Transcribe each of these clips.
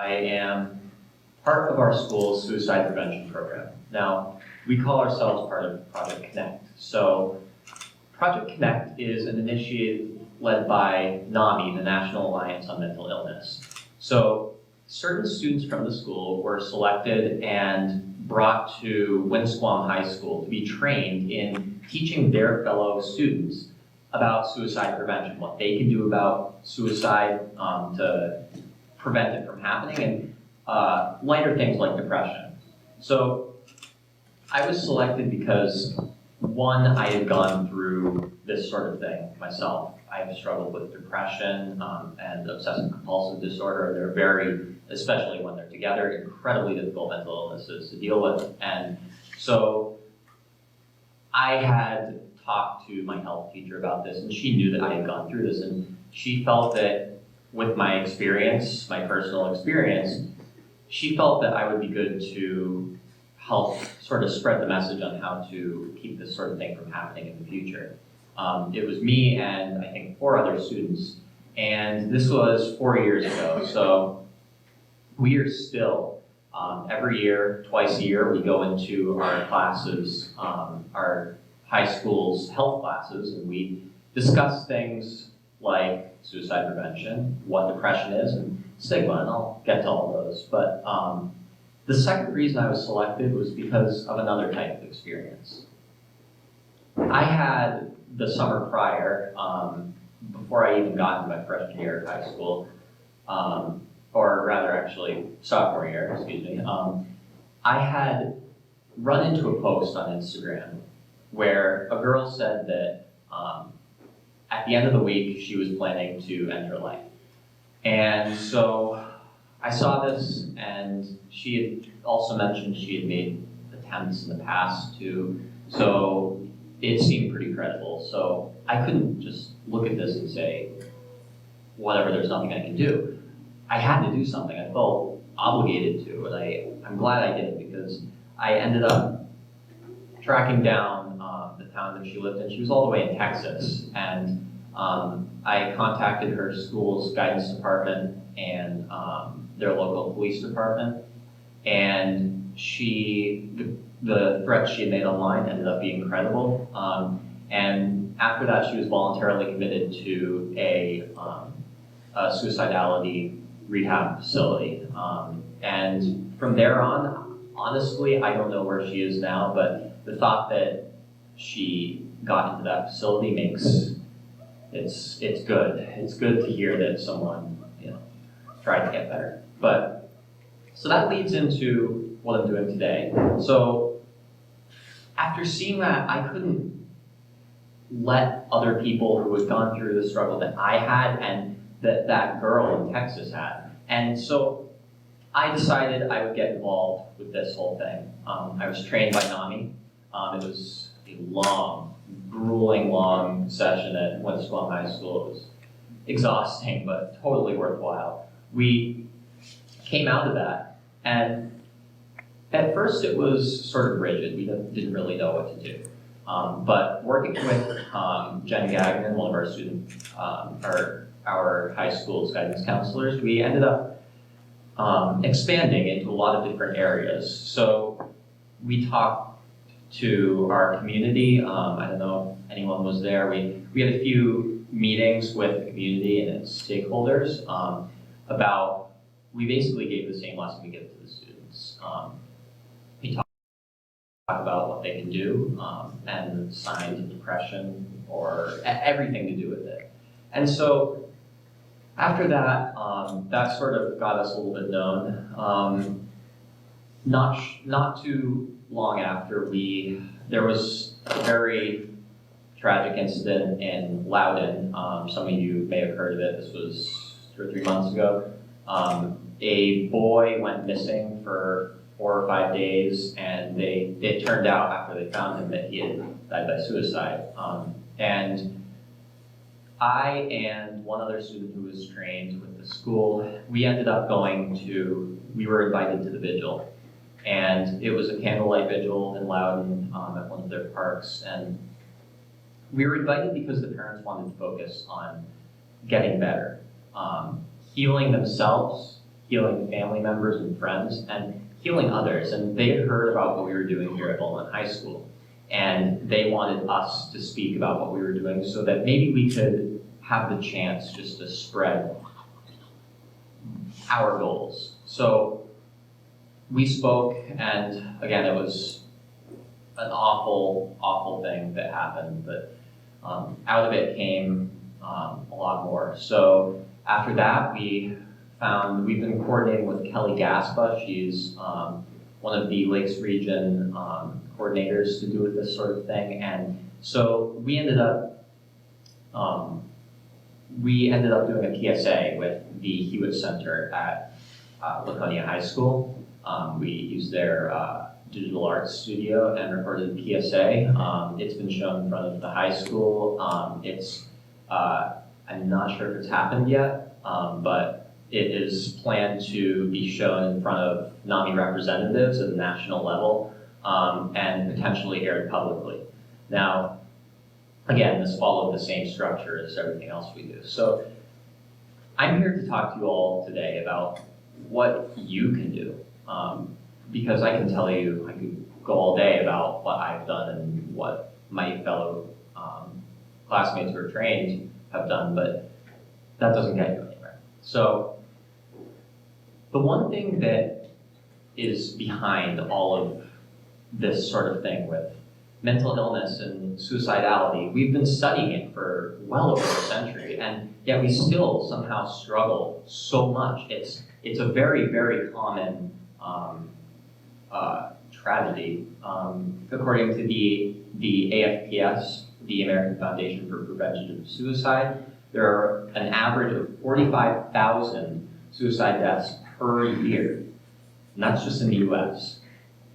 I am part of our school's suicide prevention program. Now, we call ourselves part of Project Connect. So Project Connect is an initiative led by NAMI, the National Alliance on Mental Illness. So certain students from the school were selected and brought to Windsquam High School to be trained in teaching their fellow students about suicide prevention, what they can do about suicide to prevent it from happening, and lighter things like depression. So I was selected because, one, I had gone through this sort of thing myself. I've struggled with depression and obsessive compulsive disorder. They're very, especially when they're together, incredibly difficult mental illnesses to deal with. And so I had talked to my health teacher about this, and she knew that I had gone through this, and she felt that with my experience, my personal experience, she felt that I would be good to help sort of spread the message on how to keep this sort of thing from happening in the future. It was me and I think 4 other students, and this was 4 years ago. So we are still, every year, twice a year, we go into our classes, our high school's health classes, and we discuss things like suicide prevention, what depression is, and stigma, and I'll get to all those. But the second reason I was selected was because of another type of experience. I had the summer prior, before I even got into my freshman year of high school, or rather actually sophomore year, excuse me, I had run into a post on Instagram where a girl said that at the end of the week she was planning to end her life. And so I saw this, and she had also mentioned she had made attempts in the past too, so it seemed pretty credible. So I couldn't just look at this and say, whatever, there's nothing I can do. I had to do something. I felt obligated to, and I'm glad I did, because I ended up tracking down the town that she lived in. She was all the way in Texas, and I contacted her school's guidance department and their local police department, and the threats she had made online ended up being credible. And after that, she was voluntarily committed to a suicidality rehab facility. And from there on, honestly, I don't know where she is now, but the thought that she got into that facility it's good. It's good to hear that someone, tried to get better. But so that leads into what I'm doing today. So after seeing that, I couldn't let other people who had gone through the struggle that I had and that girl in Texas had. And so I decided I would get involved with this whole thing. I was trained by NAMI. It was a long, grueling, long session at Windsquam High School. It was exhausting, but totally worthwhile. We came out of that, and at first it was sort of rigid. We didn't really know what to do. But working with Jen Gagnon, one of our our high school's guidance counselors, we ended up expanding into a lot of different areas. So we talked to our community. I don't know if anyone was there. We had a few meetings with the community and its stakeholders we basically gave the same lesson we give to the students. We talk about what they can do and signs of depression or everything to do with it. And so after that, that sort of got us a little bit known. Not too long after, there was a very tragic incident in Loudon. Some of you may have heard of it. This was 2 or 3 months ago. A boy went missing for 4 or 5 days, and it turned out after they found him that he had died by suicide. And I and one other student who was trained with the school, we ended up we were invited to the vigil. And it was a candlelight vigil in Loudon at one of their parks. And we were invited because the parents wanted to focus on getting better, healing themselves, healing family members and friends, and healing others. And they had heard about what we were doing here at Belmont High School. And they wanted us to speak about what we were doing so that maybe we could have the chance just to spread our goals. So we spoke, and again, it was an awful, awful thing that happened, but out of it came a lot more. So after that, we've been coordinating with Kelly Gaspa. She's one of the Lakes Region coordinators to do with this sort of thing. And so we ended up doing a PSA with the Hewitt Center at Laconia High School. We used their digital arts studio and recorded the PSA. It's been shown in front of the high school. I'm not sure if it's happened yet, but it is planned to be shown in front of NAMI representatives at the national level and potentially aired publicly. Now, again, this followed the same structure as everything else we do. So I'm here to talk to you all today about what you can do. Because I can tell you, I could go all day about what I've done and what my fellow classmates who are trained have done, but that doesn't get you anywhere. So the one thing that is behind all of this sort of thing with mental illness and suicidality, we've been studying it for well over a century, and yet we still somehow struggle so much. It's a very, very common tragedy. According to the AFPS, the American Foundation for Prevention of Suicide, there are an average of 45,000 suicide deaths per year, and that's just in the US.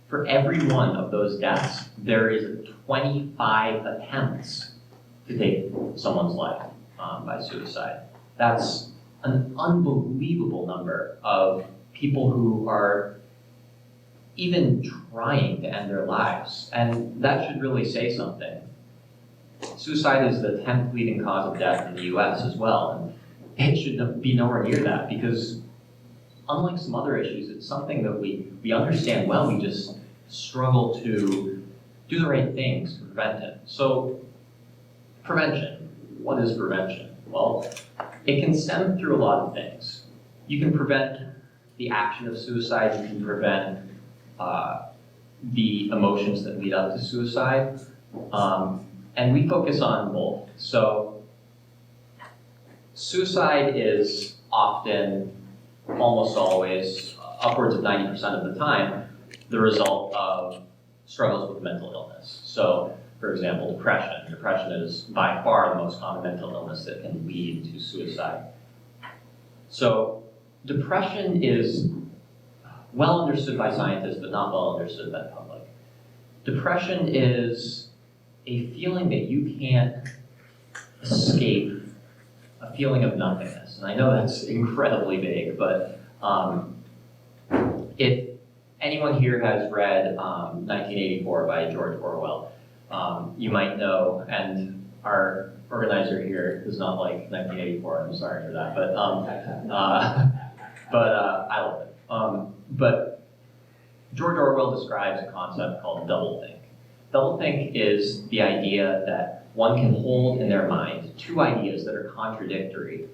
For every one of those deaths, there is 25 attempts to take someone's life by suicide. That's an unbelievable number of people who are even trying to end their lives, and that should really say something. Suicide is the 10th leading cause of death in the US as well, and it should be nowhere near that, because unlike some other issues, it's something that we understand well, we just struggle to do the right things to prevent it. So, prevention. What is prevention? Well, it can stem through a lot of things. You can prevent the action of suicide, you can prevent the emotions that lead up to suicide, and we focus on both. So suicide is often, almost always, upwards of 90% of the time, the result of struggles with mental illness. So, for example, depression. Depression is by far the most common mental illness that can lead to suicide. So depression is well understood by scientists, but not well understood by the public. Depression is a feeling that you can't escape, a feeling of nothingness. And I know that's incredibly vague, but if anyone here has read 1984 by George Orwell, you might know, and our organizer here does not like 1984, I'm sorry for that, but I love it. But George Orwell describes a concept called doublethink. Doublethink is the idea that one can hold in their mind two ideas that are contradictory,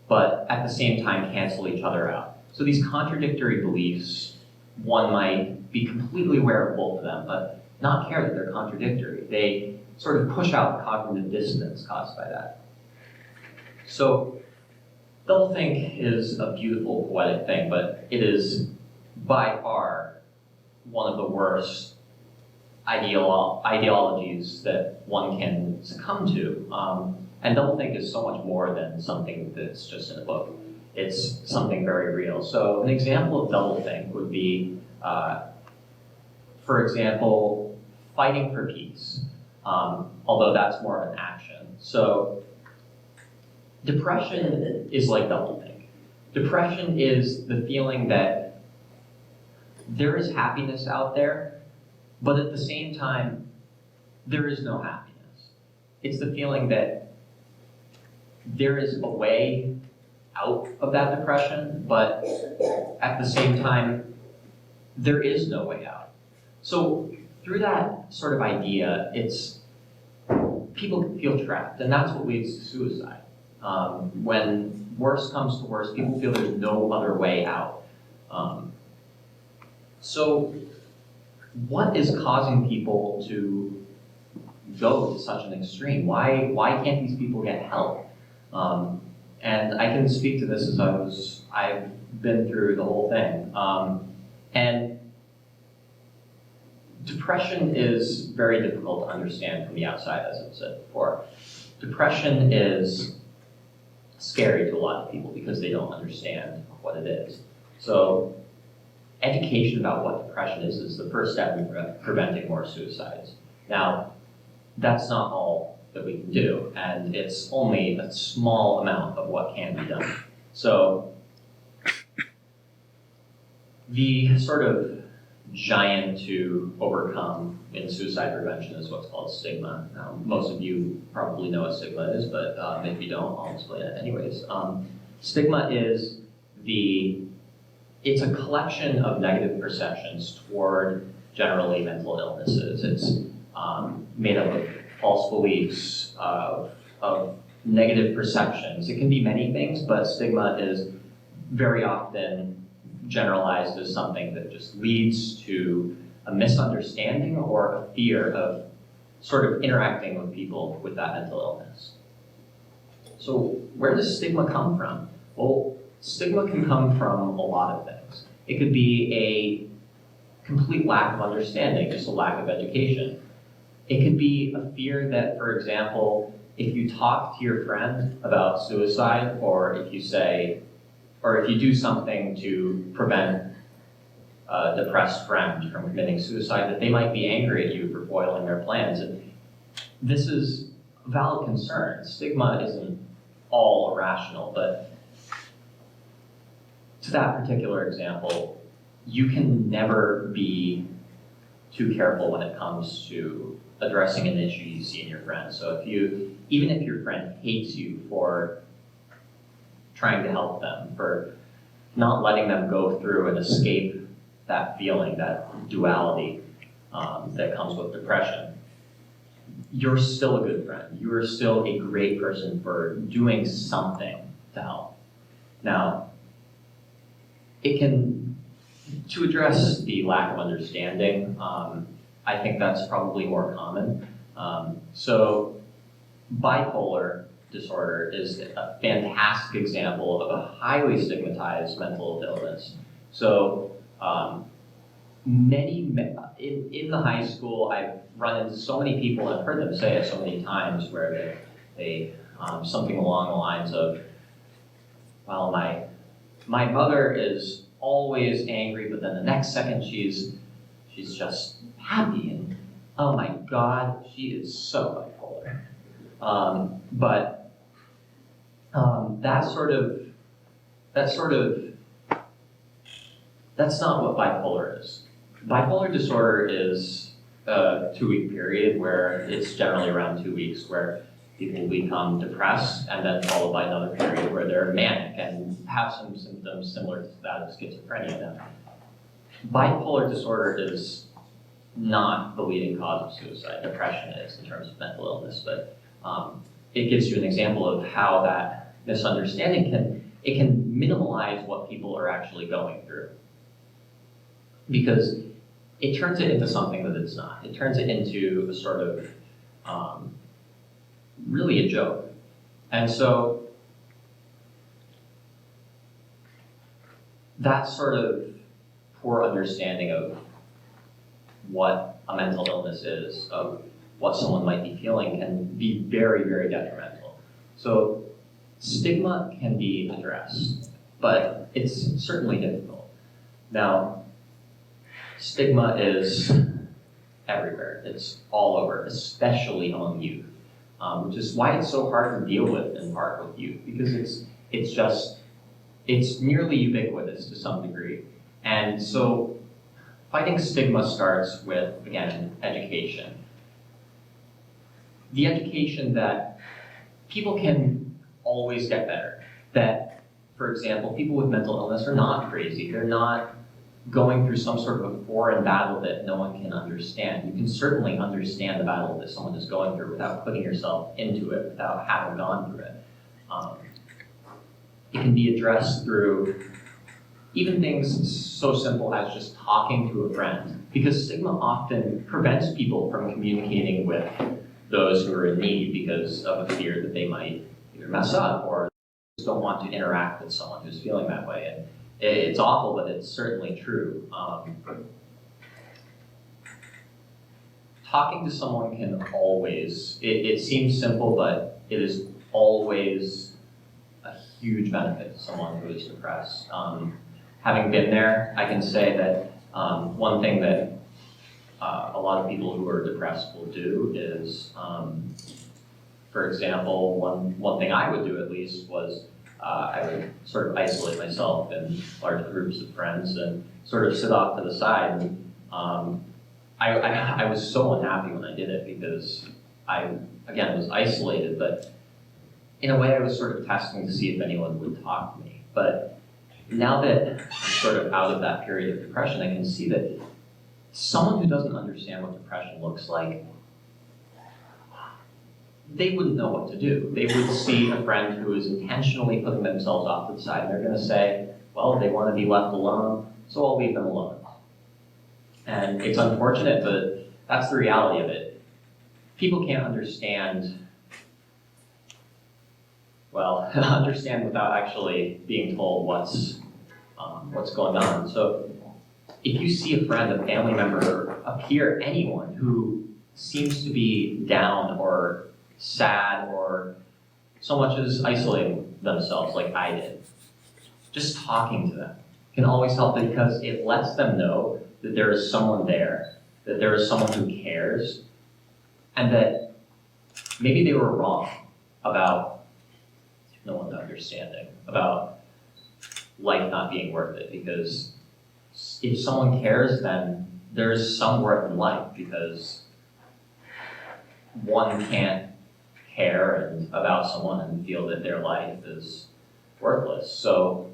but at the same time cancel each other out. So these contradictory beliefs, one might be completely aware of both of them, but not care that they're contradictory. They sort of push out the cognitive dissonance caused by that. So doublethink is a beautiful, poetic thing, but it is by far one of the worst ideologies that one can succumb to. And doublethink is so much more than something that's just in a book. It's something very real. So an example of doublethink would be, for example, fighting for peace, although that's more of an action. So depression is like doublethink. Depression is the feeling that there is happiness out there, but at the same time, there is no happiness. It's the feeling that there is a way out of that depression, but at the same time, there is no way out. So through that sort of idea, people feel trapped, and that's what leads to suicide. When worse comes to worse, people feel there's no other way out. So what is causing people to go to such an extreme? Why can't these people get help? And I can speak to this as I've been through the whole thing. And depression is very difficult to understand from the outside, as I've said before. Depression is scary to a lot of people because they don't understand what it is. So education about what depression is the first step in preventing more suicides. Now, that's not all that we can do, and it's only a small amount of what can be done. So the sort of giant to overcome in suicide prevention is what's called stigma. Now, most of you probably know what stigma is, but if you don't, I'll explain it anyways. Stigma is it's a collection of negative perceptions toward generally mental illnesses. It's made up of false beliefs, of negative perceptions. It can be many things, but stigma is very often generalized as something that just leads to a misunderstanding or a fear of sort of interacting with people with that mental illness. So where does stigma come from? Well, stigma can come from a lot of things. It could be a complete lack of understanding, just a lack of education. It could be a fear that, for example, if you talk to your friend about suicide, or if you do something to prevent a depressed friend from committing suicide, that they might be angry at you for foiling their plans. And this is a valid concern. Stigma isn't all irrational, but to that particular example, you can never be too careful when it comes to addressing an issue you see in your friend. So even if your friend hates you for trying to help them, for not letting them go through and escape that feeling, that duality that comes with depression, you're still a good friend. You are still a great person for doing something to help. Now, to address the lack of understanding, I think that's probably more common. So bipolar disorder is a fantastic example of a highly stigmatized mental illness. So in the high school, I've run into so many people, and I've heard them say it so many times, where they something along the lines of, well, my mother is always angry, but then the next second she's just happy, and oh my God, she is so bipolar. That's not what bipolar is. Bipolar disorder is a 2-week period where it's generally around 2 weeks where people become depressed, and then followed by another period where they're manic and have some symptoms similar to that of schizophrenia. Now, bipolar disorder is not the leading cause of suicide. Depression is, in terms of mental illness, but it gives you an example of how that misunderstanding can minimalize what people are actually going through, because it turns it into something that it's not. It turns it into a sort of really a joke. And so that sort of poor understanding of what a mental illness is, of what someone might be feeling, can be very, very detrimental. So stigma can be addressed, but it's certainly difficult. Now, stigma is everywhere. It's all over, especially among youth, which is why it's so hard to deal with in part with youth, because it's nearly ubiquitous to some degree. And so fighting stigma starts with, again, education. The education that people can always get better, that for example, people with mental illness are not crazy. They're not going through some sort of a foreign battle that no one can understand. You can certainly understand the battle that someone is going through without putting yourself into it, without having gone through it. It can be addressed through even things so simple as just talking to a friend, because stigma often prevents people from communicating with those who are in need because of a fear that they might either mess up or just don't want to interact with someone who's feeling that way. And it's awful, but it's certainly true. Talking to someone can always, it seems simple, but it is always a huge benefit to someone who is depressed. Having been there, I can say that one thing that a lot of people who are depressed will do is, for example, one thing I would do at least was I would sort of isolate myself in large groups of friends and sort of sit off to the side. And, I was so unhappy when I did it because I, again, was isolated, but in a way I was sort of testing to see if anyone would talk to me. But now that I'm sort of out of that period of depression, I can see that someone who doesn't understand what depression looks like, they wouldn't know what to do. They would see a friend who is intentionally putting themselves off to the side, and they're going to say, well, they want to be left alone, so I'll leave them alone. And it's unfortunate, but that's the reality of it. People can't understand, well, understand without actually being told what's going on. So if you see a friend, a family member, a peer, anyone who seems to be down or sad or so much as isolating themselves like I did, just talking to them can always help, because it lets them know that there is someone there, that there is someone who cares, and that maybe they were wrong about no one understanding, about life not being worth it. Because if someone cares, then there's some worth in life, because one can't care about someone and feel that their life is worthless. So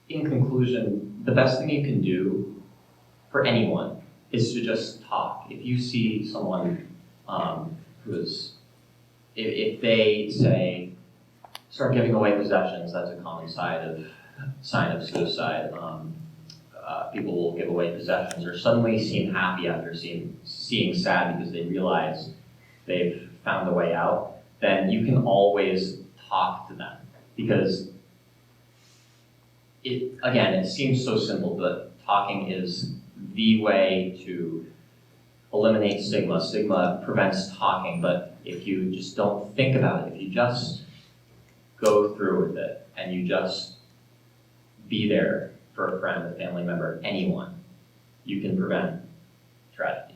in conclusion, the best thing you can do for anyone is to just talk. If you see someone who's, if they say, start giving away possessions, that's a common sign of suicide. People will give away possessions or suddenly seem happy after seeing sad because they realize they've found a way out, then you can always talk to them. Because it seems so simple, but talking is the way to eliminate stigma. Stigma prevents talking, but if you just don't think about it, if you just go through with it and you just be there for a friend, a family member, anyone, you can prevent tragedy.